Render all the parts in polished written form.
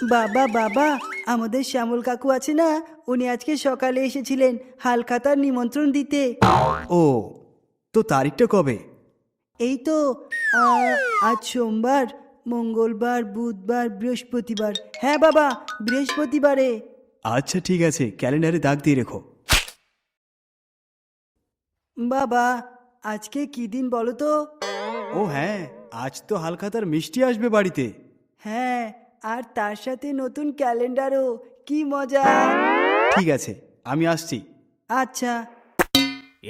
বাবা বাবা, আমাদের শ্যামল কাকু আছে না, উনি আজকে সকালে এসেছিলেন হালখাতার নিমন্ত্রণ দিতে। ও, তো তারিখটা কবে? এই তো আজ সোমবার, মঙ্গলবার, বুধবার, বৃহস্পতিবার। হ্যাঁ বাবা, বৃহস্পতিবারে। আচ্ছা ঠিক আছে, ক্যালেন্ডারে দাগ দিয়ে রেখো। বাবা, আজকে কি দিন বলো তো? ও হ্যাঁ, আজ তো হালখাতার মিষ্টি আসবে বাড়িতে। হ্যাঁ, আর তার সাথে নতুন ক্যালেন্ডারও। কি মজা! ঠিক আছে, আমি আসছি। আচ্ছা।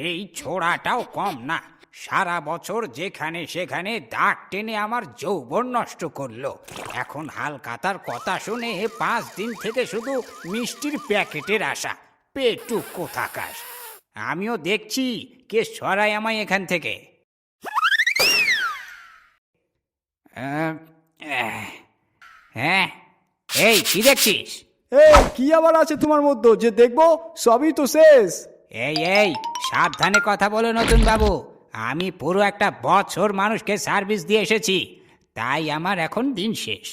এই ছোড়াটাও কম না, সারা বছর যেখানে সেখানে দাগ টেনে আমার যৌবন নষ্ট করলো। এখন হালখাতার কথা শুনে 5 দিন থেকে শুধু মিষ্টির প্যাকেটের আশা। পেটু কোথাকার! আমিও দেখছি কে সরাই আমায় এখান থেকে। হ্যাঁ, এই কি দেখছিস? এই কি আবার আছে তোমার মধ্যে যে দেখবো? সবই তো শেষ। এই সাবধানে কথা বলো নতুন বাবু। আমি পুরো একটা বছর মানুষকে সার্ভিস দিয়ে এসেছি, তাই আমার এখন দিন শেষ।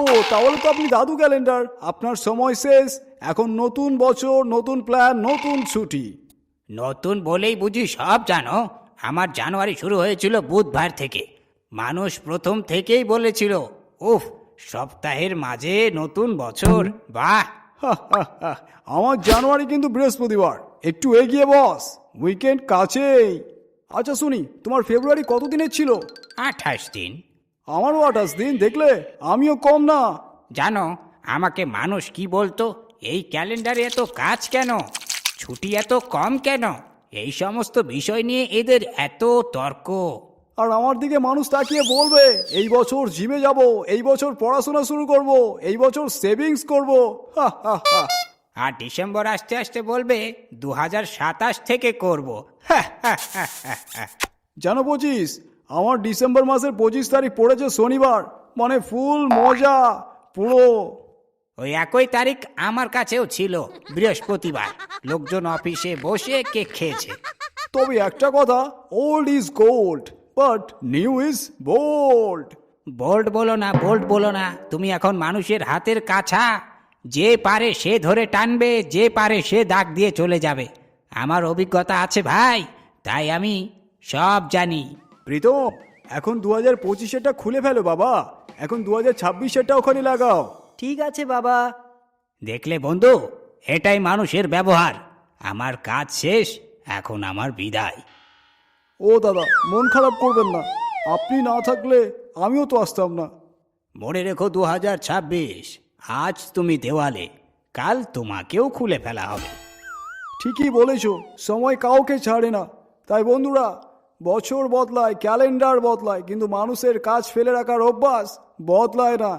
ও তাহলে তো আপনি দাদু ক্যালেন্ডার, আপনার সময় শেষ। এখন নতুন বছর, নতুন প্ল্যান, নতুন ছুটি। নতুন বলেই বুঝি সব জানো? আমার জানুয়ারি শুরু হয়েছিল বুধবার থেকে। মানুষ প্রথম থেকেই বলেছিল, উফ, সপ্তাহের মাঝে নতুন বছর, বাহ। আমার জানুয়ারি কিন্তু বৃহস্পতিবার। একটু এগিয়ে বস, উইকেন্ড কাছেই। আচ্ছা শুনি, তোমার ফেব্রুয়ারি কত দিনের ছিল? 28 দিন। আমারও 28 দিন, দেখলে আমিও কম না। জানো আমাকে মানুষ কি বলতো? এই ক্যালেন্ডারে এত কাজ কেন, ছুটি এত কম কেন? এই সমস্ত বিষয় নিয়ে এদের এত তর্ক। আর আমার দিকে মানুষ তাকিয়ে বলবে, এই বছর জিমে যাব, এই বছর পড়াশোনা শুরু করব, এই বছর সেভিংস করব। আর ডিসেম্বর আসতে আসতে বলবে 2027 থেকে করব। জানো 25, আমার ডিসেম্বর মাসের 25 তারিখ পড়েছে শনিবার। মানে ফুল মজা পুরো। ওই একই তারিখ আমার কাছেও ছিল, বৃহস্পতিবার। লোকজন অফিসে বসে কেক খেয়েছে। তবে একটা কথা, old is gold but new is bold. Bold বলো না, বোল্ড বলো না, তুমি এখন মানুষের হাতের কাছা। যে পারে সে ধরে টানবে, যে পারে সে দাগ দিয়ে চলে যাবে। আমার অভিজ্ঞতা আছে ভাই, তাই আমি সব জানি। প্রীতম, এখন 2025-এরটা খুলে ফেলো বাবা, এখন 2026-এরটা ওখানে লাগাও। ঠিক আছে বাবা। দেখলে বন্ধু, এটাই মানুষের ব্যবহার। আমার কাজ শেষ, এখন আমার বিদায়। ও দাদা, মন খারাপ করবেন না, আপনি না থাকলে আমিও তো আসতাম না। মনে রেখো 2026, আজ তুমি দেওয়ালে, কাল তোমাকেও খুলে ফেলা হবে। ঠিকই বলেছো, সময় কাউকে ছাড়ে না। তাই বন্ধুরা, বছর বদলায়, ক্যালেন্ডার বদলায়, কিন্তু মানুষের কাজ ফেলে রাখার অভ্যাস বদলায় না।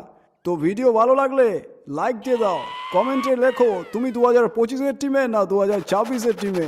তো ভিডিও ভালো লাগলে লাইক দিয়ে দাও, কমেন্টে লেখো তুমি 2025-এর টিমে না 2026-এর টিমে।